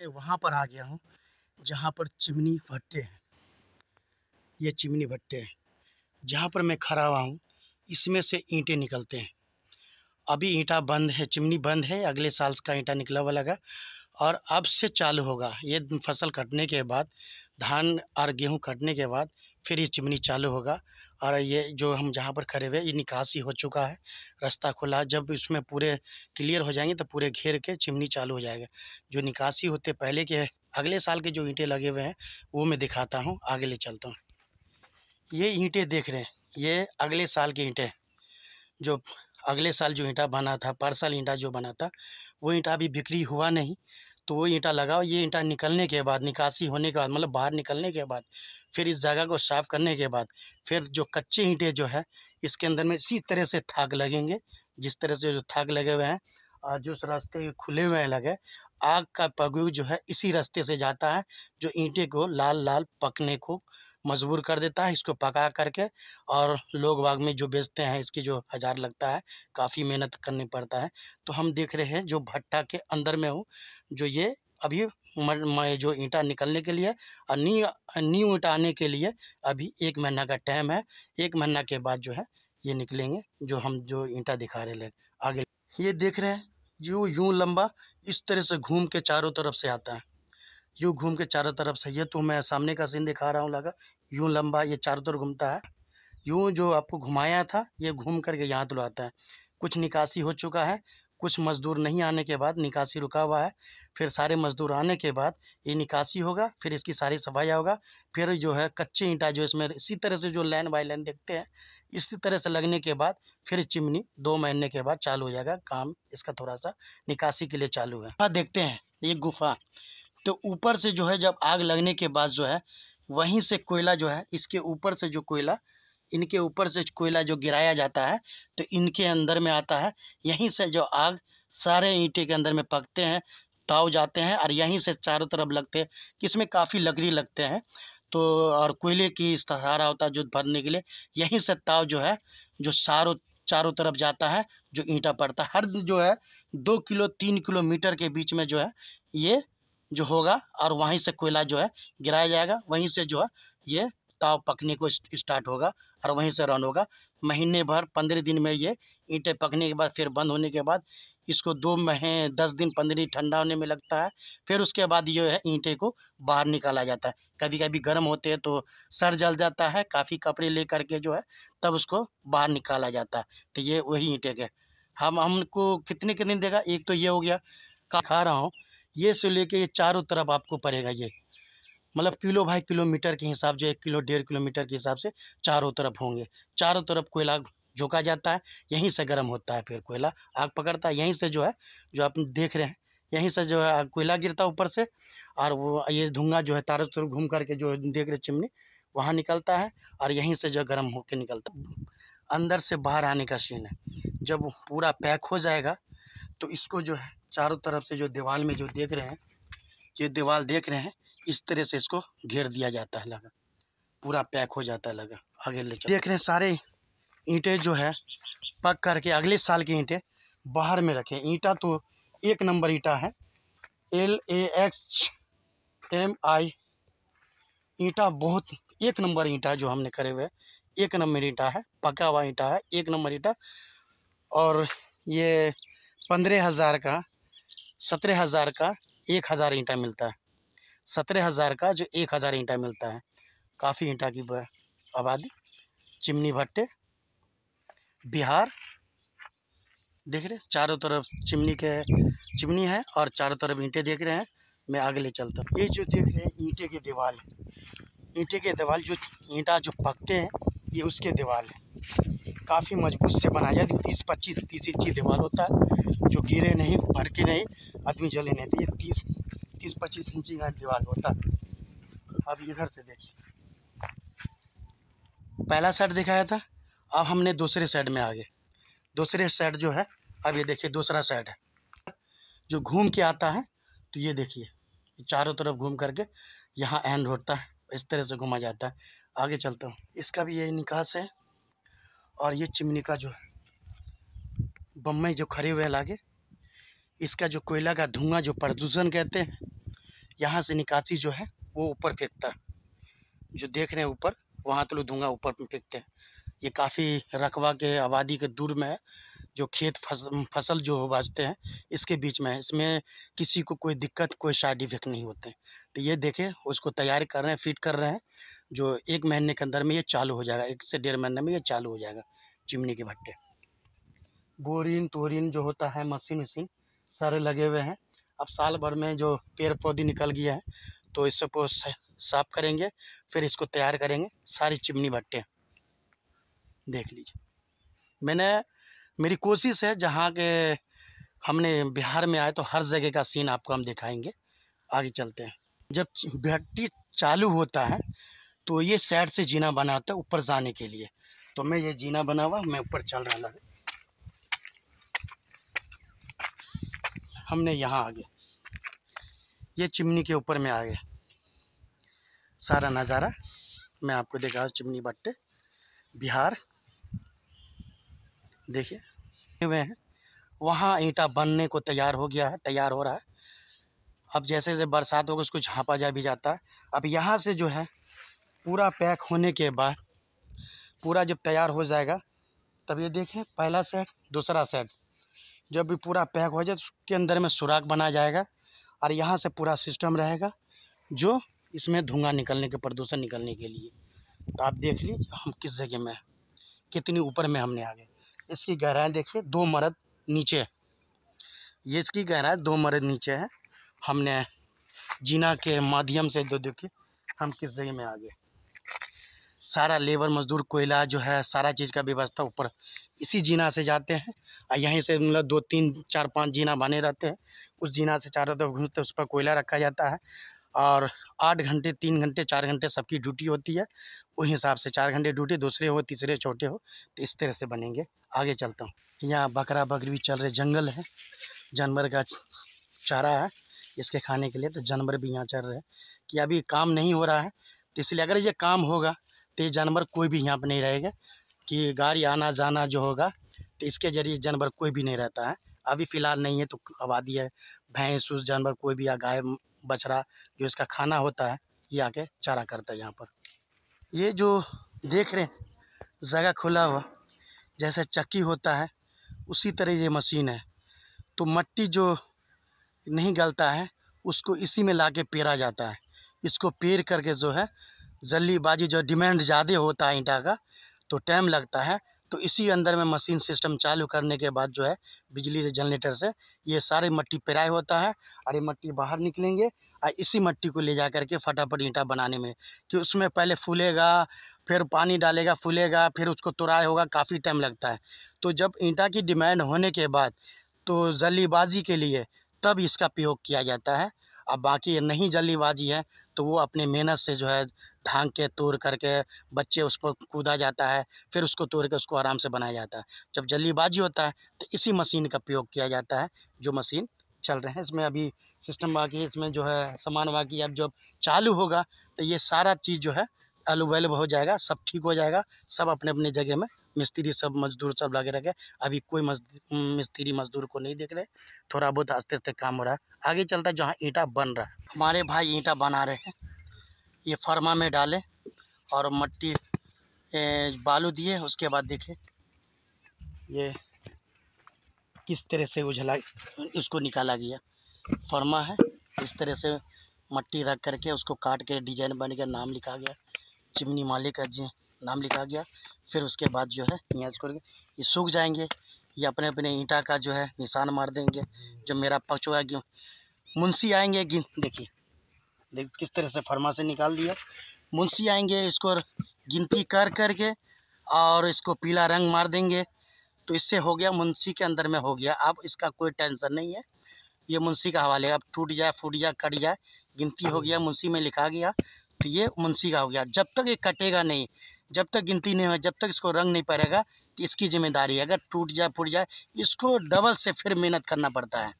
वहाँ पर आ गया हूँ जहाँ पर चिमनी भट्टे हैं। ये चिमनी भट्टे हैं जहाँ पर मैं खड़ा हुआ हूँ। इसमें से ईंटें निकलते हैं। अभी ईंटा बंद है, चिमनी बंद है, अगले साल का ईंटा निकला हुआ लगा और अब से चालू होगा। ये फसल कटने के बाद, धान और गेहूँ कटने के बाद फिर ये चिमनी चालू होगा। और ये जो हम जहाँ पर खड़े हुए, ये निकासी हो चुका है, रास्ता खुला। जब इसमें पूरे क्लियर हो जाएंगे तो पूरे घेर के चिमनी चालू हो जाएगा। जो निकासी होते पहले के, अगले साल के जो ईंटें लगे हुए हैं वो मैं दिखाता हूँ, आगे ले चलता हूँ। ये ईंटें देख रहे हैं, ये अगले साल के ईंटें, जो अगले साल जो ईंटा बना था, पार्सल ईंटा जो बना था, वो ईंटा अभी बिक्री हुआ नहीं, तो वो ईंटा लगाओ। ये ईंटा निकलने के बाद, निकासी होने के बाद, मतलब बाहर निकलने के बाद, फिर इस जगह को साफ़ करने के बाद, फिर जो कच्चे ईंटें जो है इसके अंदर में इसी तरह से थाक लगेंगे। जिस तरह से जो थाक लगे हुए हैं और जो रास्ते खुले हुए हैं लगे, आग का पगू जो है इसी रास्ते से जाता है, जो ईंटे को लाल लाल पकने को मजबूर कर देता है। इसको पका करके और लोग बाग में जो बेचते हैं, इसकी जो हज़ार लगता है, काफ़ी मेहनत करनी पड़ता है। तो हम देख रहे हैं जो भट्टा के अंदर में हूँ, जो ये अभी जो ईंटा निकलने के लिए और न्यू ईंटा आने के लिए अभी 1 महीना का टाइम है। 1 महीना के बाद जो है ये निकलेंगे, जो हम जो ईंटा दिखा रहे हैं आगे। ये देख रहे हैं जो यूँ लंबा इस तरह से घूम के चारों तरफ से आता है, यूँ घूम के चारों तरफ से। ये तो मैं सामने का सीन दिखा रहा हूँ, लगा यूँ लंबा ये चारों तरफ घूमता है। यूँ जो आपको घुमाया था ये घूम करके यहाँ तो आता है। कुछ निकासी हो चुका है, कुछ मज़दूर नहीं आने के बाद निकासी रुका हुआ है। फिर सारे मज़दूर आने के बाद ये निकासी होगा, फिर इसकी सारी सफाई होगा। फिर जो है कच्चे ईंटा जो इसमें इसी तरह से जो लाइन बाई लाइन देखते हैं, इसी तरह से लगने के बाद फिर चिमनी 2 महीने के बाद चालू हो जाएगा। काम इसका थोड़ा सा निकासी के लिए चालू है। हाँ, देखते हैं ये गुफा। तो ऊपर से जो है जब आग लगने के बाद जो है वहीं से कोयला जो है, इसके ऊपर से जो कोयला, इनके ऊपर से कोयला जो गिराया जाता है तो इनके अंदर में आता है। यहीं से जो आग सारे ईंटे के अंदर में पकते हैं, ताव जाते हैं और यहीं से चारों तरफ लगते हैं। इसमें काफ़ी लकड़ी लगते हैं, तो और कोयले की सहारा होता है जो भरने के लिए। यहीं से ताव जो है जो चारों तरफ जाता है, जो ईंटा पड़ता है। हर जो है 2 किलो 3 किलोमीटर के बीच में जो है ये जो होगा, और वहीं से कोयला जो है गिराया जाएगा। वहीं से जो है ये ताव पकने को स्टार्ट होगा और वहीं से रन होगा। महीने भर 15 दिन में ये ईंटें पकने के बाद फिर बंद होने के बाद इसको 2 महीने 10 दिन 15 दिन ठंडा होने में लगता है। फिर उसके बाद ये है ईंटे को बाहर निकाला जाता है। कभी कभी गर्म होते हैं तो सर जल जाता है, काफ़ी कपड़े ले करके जो है तब उसको बाहर निकाला जाता है। तो ये वही ईंटे के हमको कितने दिन देगा। एक तो ये हो गया, खा रहा हूँ, ये से लेके ये चारों तरफ आपको पड़ेगा। ये मतलब किलो बाई किलोमीटर के हिसाब, जो 1 किलो 1.5 किलोमीटर के हिसाब से चारों तरफ होंगे। चारों तरफ कोयला झोंका जाता है, यहीं से गर्म होता है, फिर कोयला आग पकड़ता है। यहीं से जो है, जो आप देख रहे हैं, यहीं से जो है कोयला गिरता है ऊपर से, और वो ये धुआं जो है चारों तरफ घूम करके जो देख रहे चिमनी वहाँ निकलता है, और यहीं से जो गर्म होकर निकलता है। अंदर से बाहर आने का सीन है। जब पूरा पैक हो जाएगा तो इसको जो है चारों तरफ से जो दीवार में जो देख रहे हैं, ये दीवार देख रहे हैं, इस तरह से इसको घेर दिया जाता है, लगा पूरा पैक हो जाता है। लगा आगे ले चल, देख रहे हैं सारे ईंटें जो है पक करके अगले साल के ईंटें बाहर में रखे। ईंटा तो 1 नंबर ईंटा है, LAXMI ईंटा, बहुत 1 नंबर ईंटा जो हमने करे हुए, 1 नंबर ईंटा है, पका हुआ ईंटा है, 1 नंबर ईंटा। और ये 15,000 का, 17,000 का 1,000 ईंटा मिलता है। 17,000 का जो 1,000 ईंटा मिलता है। काफ़ी ईंटा की आबादी। चिमनी भट्टे बिहार, देख रहे चारों तरफ चिमनी है और चारों तरफ ईंटें देख रहे हैं। मैं आगे ले चलता हूँ। ये जो देख रहे हैं ईंटे के दीवार है, ईंटे के दीवार जो ईंटा जो पकते हैं, ये उसके दीवार है। काफ़ी मजबूत से बनाया जाता है। 20-25-30 इंची दीवार होता है, जो गिरे नहीं, भड़के नहीं, आदमी जले नहीं। तो ये 30-25 इंची का दीवार होता है। अब इधर से देखिए, पहला साइड दिखाया था, अब हमने दूसरे साइड में आ गए। दूसरे साइड जो है, अब ये देखिए दूसरा साइड है जो घूम के आता है। तो ये देखिए चारों तरफ घूम करके यहाँ एंड होता है, इस तरह से घुमा जाता है। आगे चलता हूँ, इसका भी यही निकास है। और ये चिमनी का जो बम्बई जो खड़े हुए लागे, इसका जो कोयला का धुआं जो प्रदूषण कहते हैं, यहाँ से निकासी जो है वो ऊपर फेंकता है, जो देख रहे हैं ऊपर, वहाँ तो लोग धुआं ऊपर में फेंकते हैं। ये काफ़ी रकबा के आबादी के दूर में है, जो खेत फसल जो उगाते हैं इसके बीच में है। इसमें किसी को कोई दिक्कत, कोई साइड इफेक्ट नहीं होते। तो ये देखें, उसको तैयार कर रहे हैं, फिट कर रहे हैं, जो 1 महीने के अंदर में ये चालू हो जाएगा, 1 से 1.5 महीने में ये चालू हो जाएगा चिमनी के भट्टे। बोरिंग तोरिन जो होता है, मशीन वशीन सारे लगे हुए हैं। अब साल भर में जो पेड़ पौधे निकल गया है तो इसको साफ करेंगे, फिर इसको तैयार करेंगे। सारी चिमनी भट्टे देख लीजिए। मेरी कोशिश है जहाँ के हमने बिहार में आए तो हर जगह का सीन आपको हम दिखाएंगे। आगे चलते हैं। जब भट्टी चालू होता है तो ये साइड से जीना बना होता है ऊपर जाने के लिए। तो मैं ये जीना बना हुआ, मैं ऊपर चल रहा है। हमने यहाँ आ गए, ये चिमनी के ऊपर में आ गए। सारा नज़ारा मैं आपको दिखा, चिमनी भट्टे बिहार देखिए हुए हैं। वहाँ ईंटा बनने को तैयार हो गया है, तैयार हो रहा है। अब जैसे जैसे बरसात होगा उसको झाँपा जा भी जाता है। अब यहाँ से जो है पूरा पैक होने के बाद, पूरा जब तैयार हो जाएगा तब ये देखें, पहला सेट, दूसरा सेट जब भी पूरा पैक हो जाए तो उसके अंदर में सुराख बनाया जाएगा और यहाँ से पूरा सिस्टम रहेगा जो इसमें धुआं निकलने के, प्रदूषण निकलने के लिए। तो आप देख लीजिए हम किस जगह में, कितनी ऊपर में हमने आ गए। इसकी गहराई देखिए 2 मरद नीचे है, ये इसकी गहराई 2 मरद नीचे है। हमने जीना के माध्यम से जो देखिए हम किस जगह में आ गए। सारा लेबर मजदूर कोयला जो है, सारा चीज़ का व्यवस्था ऊपर इसी जीना से जाते हैं और यहीं से मतलब 2 3 4 5 जीना बने रहते हैं। उस जीना से चारों तरफ घूमते उस पर कोयला रखा जाता है और 8 घंटे, 3 घंटे, 4 घंटे सबकी ड्यूटी होती है। उस हिसाब से 4 घंटे ड्यूटी, दूसरे हो, तीसरे छोटे हो, तो इस तरह से बनेंगे। आगे चलता हूँ। यहाँ बकरा बकरी भी चल रहे, जंगल है, जानवर का चारा है इसके खाने के लिए, तो जानवर भी यहाँ चल रहे हैं। कि अभी काम नहीं हो रहा है तो इसलिए, अगर ये काम होगा तो ये जानवर कोई भी यहाँ पर नहीं रहेगा, कि गाड़ी आना जाना जो होगा तो इसके ज़रिए जानवर कोई भी नहीं रहता है। अभी फ़िलहाल नहीं है तो आबादी है, भैंस उस जानवर कोई भी, या गाय बछड़ा जो इसका खाना होता है ये आके चारा करता है यहाँ पर। ये जो देख रहे हैं जगह खुला हुआ, जैसे चक्की होता है उसी तरह ये मशीन है। तो मट्टी जो नहीं गलता है उसको इसी में लाके पेरा जाता है। इसको पेर करके जो है जल्दीबाजी, जो डिमांड ज़्यादा होता है ईंटा का तो टाइम लगता है, तो इसी अंदर में मशीन सिस्टम चालू करने के बाद जो है बिजली से, जनरेटर से ये सारी मट्टी पेराई होता है और ये मट्टी बाहर निकलेंगे और इसी मट्टी को ले जा करके फटाफट ईंटा बनाने में, कि उसमें पहले फूलेगा, फिर पानी डालेगा, फूलेगा, फिर उसको तुराई होगा, काफ़ी टाइम लगता है। तो जब ईंटा की डिमांड होने के बाद तो जल्दीबाजी के लिए तब इसका प्रयोग किया जाता है। अब बाकी नहीं जल्दीबाजी है तो वो अपने मेहनत से जो है ढांक के, तोड़ करके, बच्चे उस पर कूदा जाता है, फिर उसको तोड़ के उसको आराम से बनाया जाता है। जब जल्दीबाजी होता है तो इसी मशीन का प्रयोग किया जाता है, जो मशीन चल रहे हैं। इसमें अभी सिस्टम बाकी है, इसमें जो है सामान बाकी है। अब जब चालू होगा तो ये सारा चीज़ जो है अवेलेबल हो जाएगा, सब ठीक हो जाएगा। सब अपने अपने जगह में, मिस्त्री सब, मजदूर सब लगे रखे। अभी कोई मिस्त्री मजदूर को नहीं देख रहे, थोड़ा बहुत आस्ते आस्ते काम हो रहा है। आगे चलता है जहाँ ईंटा बन रहा है, हमारे भाई ईंटा बना रहे हैं। ये फर्मा में डाले और मट्टी बालू दिए, उसके बाद देखे ये किस तरह से उझला, उसको निकाला गया। फर्मा है, इस तरह से मट्टी रख करके उसको काट के डिजाइन बन गया, नाम लिखा गया, चिमनी मालिक का जी नाम लिखा गया। फिर उसके बाद जो है यहाँ इसको ये सूख जाएंगे, ये अपने अपने ईंटा का जो है निशान मार देंगे। जो मेरा पचुआ मुंशी आएंगे, देखिए किस तरह से फर्मा से निकाल दिया। मुंशी आएंगे, इसको गिनती कर करके और इसको पीला रंग मार देंगे। तो इससे हो गया, मुंशी के अंदर में हो गया। अब इसका कोई टेंशन नहीं है, ये मुंशी का हवाले। अब टूट जाए, फूट जाए, कट जाए, गिनती हो गया, मुंशी में लिखा गया तो ये मुंशी का हो गया। जब तक ये कटेगा नहीं, जब तक गिनती नहीं हो, जब तक इसको रंग नहीं पड़ेगा तो इसकी जिम्मेदारी है। अगर टूट जाए, फूट जाए, इसको डबल से फिर मेहनत करना पड़ता है।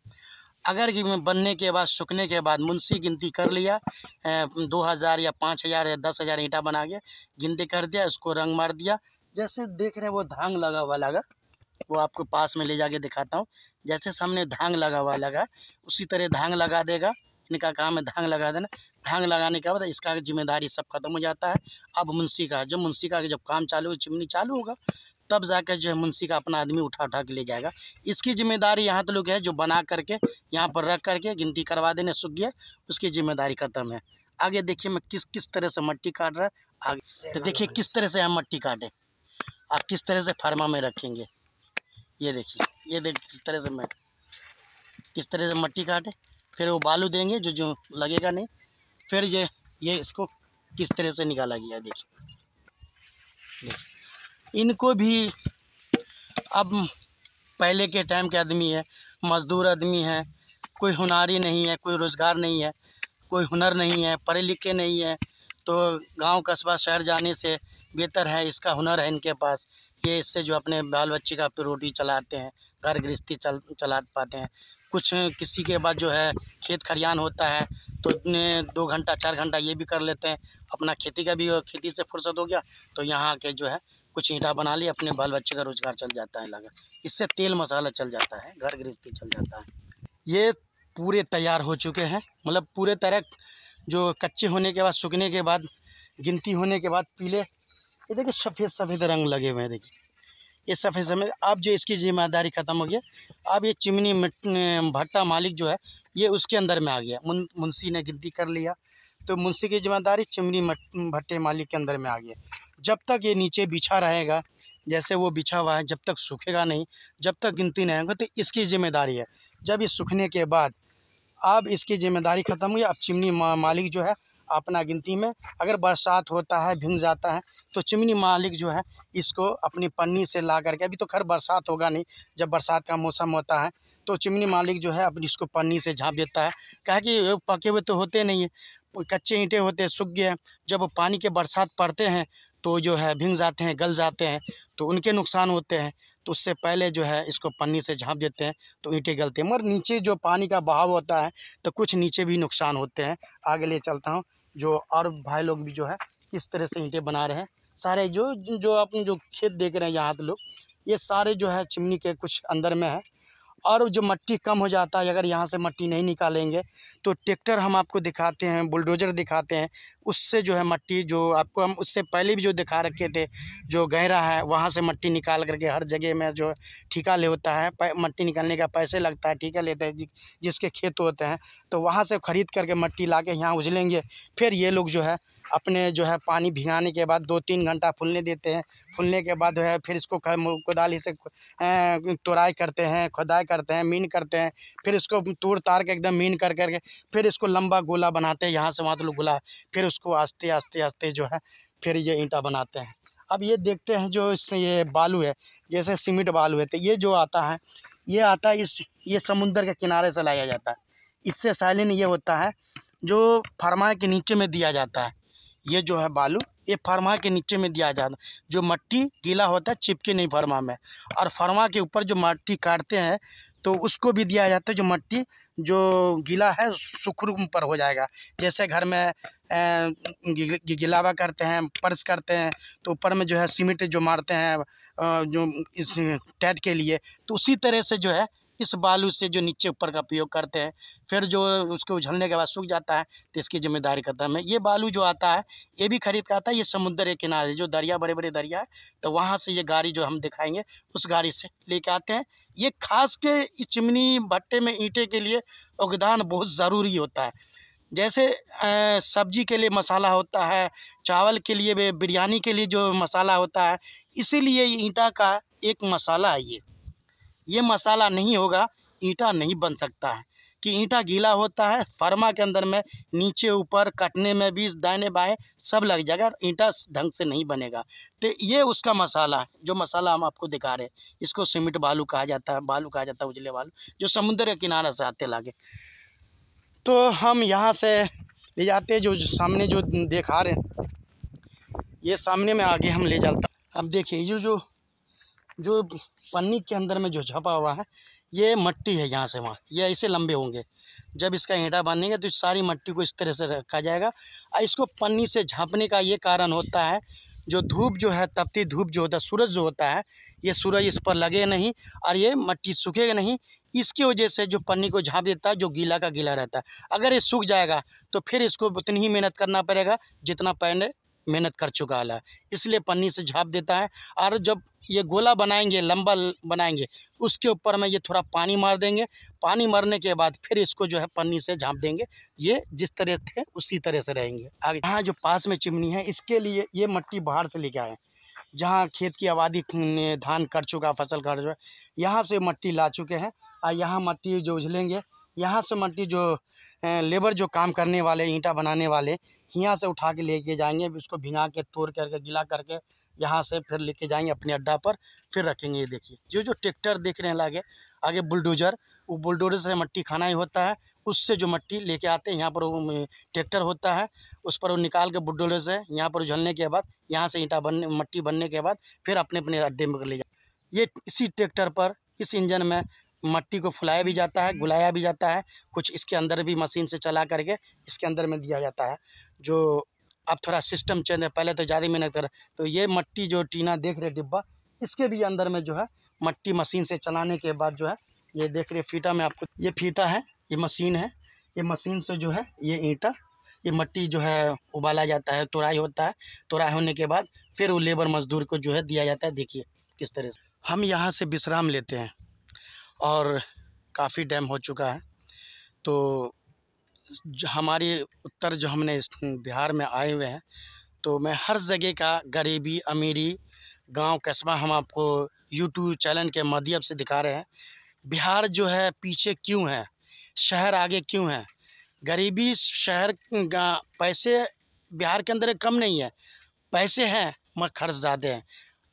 अगर बनने के बाद, सूखने के बाद मुंशी गिनती कर लिया, 2000 या 5000 या 10,000 ईंटा बना के गिनती कर दिया, उसको रंग मार दिया। जैसे देख रहे हैं वो धांग लगा हुआ लगा, वो आपको पास में ले जाके दिखाता हूँ। जैसे सामने धांग लगा हुआ लगा, उसी तरह धांग लगा देगा इनका काम है धांग लगा देना। धांग लगाने के बाद इसका जिम्मेदारी सब खत्म हो जाता है। अब मुंशी का जब काम चालू, चिमनी चालू होगा, तब जाकर जो है मुंशी का अपना आदमी उठा के ले जाएगा। इसकी जिम्मेदारी यहाँ तो लोग है जो बना करके यहाँ पर रख करके गिनती करवा देने, सूख गया, उसकी जिम्मेदारी खत्म है। आगे देखिए मैं किस तरह से मट्टी काट रहा है। आगे तो देखिए किस तरह से हम मट्टी काटें, आप किस तरह से फार्मा में रखेंगे। ये देखिए किस तरह से मट्टी काटे, फिर वो बालू देंगे जो लगेगा नहीं, फिर ये इसको किस तरह से निकाला गया। देखिए इनको भी अब पहले के टाइम के आदमी है, मज़दूर आदमी है, कोई हुनारी नहीं है, कोई रोज़गार नहीं है, कोई हुनर नहीं है, पढ़े लिखे नहीं है, तो गांव कस्बा शहर जाने से बेहतर है इसका हुनर है इनके पास, ये इससे जो अपने बाल बच्चे का रोटी चलाते हैं, घर गृहस्थी चला पाते हैं। कुछ किसी के बाद जो है खेत खलियान होता है तो 2 घंटा 4 घंटा ये भी कर लेते हैं, अपना खेती का भी, खेती से फुर्सत हो गया तो यहाँ के जो है कुछ ईंटा बना ली, अपने बाल बच्चे का रोज़गार चल जाता है लगा, इससे तेल मसाला चल जाता है, घर गृहस्थी चल जाता है। ये पूरे तैयार हो चुके हैं, मतलब पूरे तरह जो कच्चे होने के बाद, सूखने के बाद, गिनती होने के बाद पीले, ये देखिए सफ़ेद रंग लगे हुए हैं। देखिए ये सफ़ेद अब जो इसकी जिम्मेदारी ख़त्म हो गया, अब ये चिमनी भट्टा मालिक जो है ये उसके अंदर में आ गया। मुंशी ने गिनती कर लिया तो मुंशी की जिम्मेदारी चिमनी भट्टे मालिक के अंदर में आ गया। जब तक ये नीचे बिछा रहेगा, जैसे वो बिछा हुआ है, जब तक सूखेगा नहीं, जब तक गिनती नहीं होगा, तो इसकी जिम्मेदारी है। जब ये सूखने के बाद अब इसकी जिम्मेदारी ख़त्म हुई, अब चिमनी मालिक जो है अपना गिनती में, अगर बरसात होता है, भीग जाता है, तो चिमनी मालिक जो है इसको अपनी पन्नी से ला करके, अभी तो खैर बरसात होगा नहीं, जब बरसात का मौसम होता है तो चिमनी मालिक जो है अपनी इसको पन्नी से झाँप देता है। कहा कि पके हुए तो होते नहीं है, कच्चे ईंटें होते हैं, सूख गए, जब पानी के बरसात पड़ते हैं तो जो है भीग जाते हैं, गल जाते हैं, तो उनके नुकसान होते हैं, तो उससे पहले जो है इसको पन्नी से झाँप देते हैं तो ईंटें गलते हैं। मगर नीचे जो पानी का बहाव होता है तो कुछ नीचे भी नुकसान होते हैं। आगे ले चलता हूँ, जो और भाई लोग भी जो है किस तरह से ईंटें बना रहे हैं। सारे जो अपने जो खेत देख रहे हैं यहाँ तो लोग, ये सारे जो है चिमनी के कुछ अंदर में है। और जो मट्टी कम हो जाता है, अगर यहाँ से मट्टी नहीं निकालेंगे तो ट्रैक्टर हम आपको दिखाते हैं, बुलडोज़र दिखाते हैं, उससे जो है मट्टी, जो आपको हम उससे पहले भी जो दिखा रखे थे, जो गहरा है वहाँ से मट्टी निकाल करके हर जगह में जो ठेका ले होता है, मट्टी निकालने का पैसे लगता है, ठेका लेते हैं जिसके खेत होते हैं, तो वहाँ से ख़रीद करके मट्टी ला के यहाँ उजलेंगे। फिर ये लोग जो है अपने जो है पानी भिगाने के बाद 2-3 घंटा फूलने देते हैं। फूलने के बाद जो है फिर इसको कोदाली से तोड़ाई करते हैं, खुदाई करते हैं, मीन करते हैं, फिर इसको तोड़ ताड़ के एकदम मीन कर करके फिर इसको लंबा गोला बनाते हैं, यहाँ से वहाँ तो लोग गोला, फिर उसको आस्ते आस्ते आस्ते जो है फिर ये ईंटा बनाते हैं। अब ये देखते हैं जो इससे ये बालू है, जैसे सीमेंट बालू है, तो ये जो आता है ये समुंदर के किनारे से लाया जाता है। इससे साइलिन ये होता है जो फार्मा के नीचे में दिया जाता है। ये जो है बालू, ये फार्मा के नीचे में दिया जाता है। जो मट्टी गीला होता है चिपके नहीं फार्मा में, और फार्मा के ऊपर जो मट्टी काटते हैं तो उसको भी दिया जाता है। जो मट्टी जो गीला है सुखरूप पर हो जाएगा, जैसे घर में गिलावा करते हैं, फर्श करते हैं, तो ऊपर में जो है सीमेंट जो मारते हैं जो इस टैट के लिए, तो उसी तरह से जो है इस बालू से जो नीचे ऊपर का प्रयोग करते हैं। फिर जो उसको उझलने के बाद सूख जाता है तो इसकी जिम्मेदारी खत्म है। ये बालू जो आता है ये भी खरीद के आता है, ये समुद्र के किनारे जो दरिया, बड़े बड़े दरिया है, तो वहाँ से ये गाड़ी जो हम दिखाएंगे उस गाड़ी से लेके आते हैं। ये खास के इस चिमनी भट्टे में ईंटे के लिए योगदान बहुत ज़रूरी होता है। जैसे सब्जी के लिए मसाला होता है, चावल के लिए, बिरयानी के लिए जो मसाला होता है, इसीलिए ईंटा का एक मसाला है। ये मसाला नहीं होगा ईंटा नहीं बन सकता है, कि ईंटा गीला होता है, फार्मा के अंदर में नीचे ऊपर कटने में भी दाएं बाएं सब लग जाएगा, ईंटा ढंग से नहीं बनेगा। तो ये उसका मसाला है, जो मसाला हम आपको दिखा रहे हैं, इसको सीमेंट बालू कहा जाता है, उजले बालू, जो समुद्र के किनारे से आते लागे। तो हम यहाँ से ले जाते, जो सामने जो दिखा रहे हैं, ये सामने में आगे हम ले जाता। अब देखिए ये जो पन्नी के अंदर में जो छपा हुआ है ये मट्टी है, यहाँ से वहाँ ये ऐसे लंबे होंगे। जब इसका ईंटा बनेगा तो सारी मट्टी को इस तरह से रखा जाएगा। और इसको पन्नी से झाँपने का ये कारण होता है जो धूप जो है, तपती धूप जो होता है, सूरज जो होता है, ये सूरज इस पर लगे नहीं और ये मिट्टी सूखेगा नहीं। इसकी वजह से जो पन्नी को झाँप देता है, जो गीला का गीला रहता है। अगर ये सूख जाएगा तो फिर इसको उतनी ही मेहनत करना पड़ेगा जितना पहले मेहनत कर चुका है। इसलिए पन्नी से झाँप देता है। और जब ये गोला बनाएंगे, लंबा बनाएंगे, उसके ऊपर में ये थोड़ा पानी मार देंगे। पानी मारने के बाद फिर इसको जो है पन्नी से झाँप देंगे। ये जिस तरह थे उसी तरह से रहेंगे। आगे यहाँ जो पास में चिमनी है, इसके लिए ये मिट्टी बाहर से लेके आए, जहाँ खेत की आबादी धान कट चुका, फसल कट चुका, यहाँ से मिट्टी ला चुके हैं। और यहाँ मिट्टी जो उझलेंगे, यहाँ से मिट्टी जो लेबर जो काम करने वाले, ईंटा बनाने वाले, यहाँ से उठा के लेके जाएंगे। उसको भिंगा के, तोड़ करके, गीला करके यहाँ से फिर लेके जाएंगे अपने अड्डा पर, फिर रखेंगे। ये देखिए, जो ट्रैक्टर देख रहे हैं आगे आगे बुलडोजर, वो बुलडोजर से मिट्टी खाना ही होता है। उससे जो मिट्टी लेके आते हैं यहाँ पर, वो ट्रैक्टर होता है, उस पर वो निकाल के बुलडोजर से यहाँ पर उझलने के बाद, यहाँ से ईंटा बनने, मिट्टी बनने के बाद फिर अपने अपने अड्डे में ले जाए। ये इसी ट्रैक्टर पर, इस इंजन में मिट्टी को फुलाया भी जाता है, गुलाया भी जाता है। कुछ इसके अंदर भी मशीन से चला करके इसके अंदर में दिया जाता है। जो अब थोड़ा सिस्टम चेंज है, पहले तो ज़्यादा मेहनत कर। तो ये मिट्टी जो टीना देख रहे डिब्बा, इसके भी अंदर में जो है मिट्टी मशीन से चलाने के बाद जो है, ये देख रहे फीता में आपको, ये फीता है, ये मशीन है। ये मशीन से जो है ये ईंटा, ये मिट्टी जो है उबाला जाता है, तोड़ाई होता है। तोड़ाई होने के बाद फिर वो लेबर मजदूर को जो है दिया जाता है। देखिए किस तरह से हम यहाँ से विश्राम लेते हैं। और काफ़ी टाइम हो चुका है, तो हमारे उत्तर जो हमने इस बिहार में आए हुए हैं, तो मैं हर जगह का गरीबी, अमीरी, गांव, कस्बा हम आपको यूट्यूब चैनल के माध्यम से दिखा रहे हैं। बिहार जो है पीछे क्यों है, शहर आगे क्यों है। गरीबी, शहर, पैसे बिहार के अंदर कम नहीं है, पैसे हैं मगर खर्च ज़्यादा है।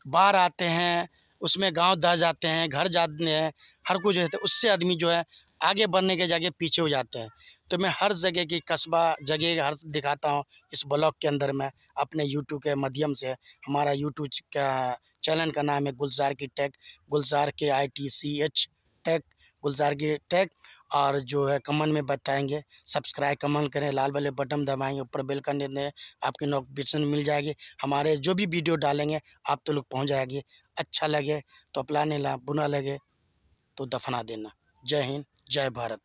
बाढ़ आते हैं, उसमें गांव दह जाते हैं, घर जाते हैं, हर कुछ है, तो उससे आदमी जो है आगे बढ़ने के जगह पीछे हो जाते हैं। तो मैं हर जगह की कस्बा जगह हर दिखाता हूँ इस ब्लॉग के अंदर में, अपने यूट्यूब के माध्यम से। हमारा यूट्यूब का चैनल का नाम है गुलजार की टेक, गुलजार के ITCH टेक, गुलजार की टेक। और जो है कमेंट में बताएंगे, सब्सक्राइब कमेंट करें, लाल वाले बटन दबाएंगे, ऊपर बेल कर दें, आपकी नोटिफिकेशन मिल जाएगी। हमारे जो भी वीडियो डालेंगे आप तो लोग पहुंच जाएगी। अच्छा लगे तो अपना लेना, बुरा लगे तो दफना देना। जय हिंद, जय भारत।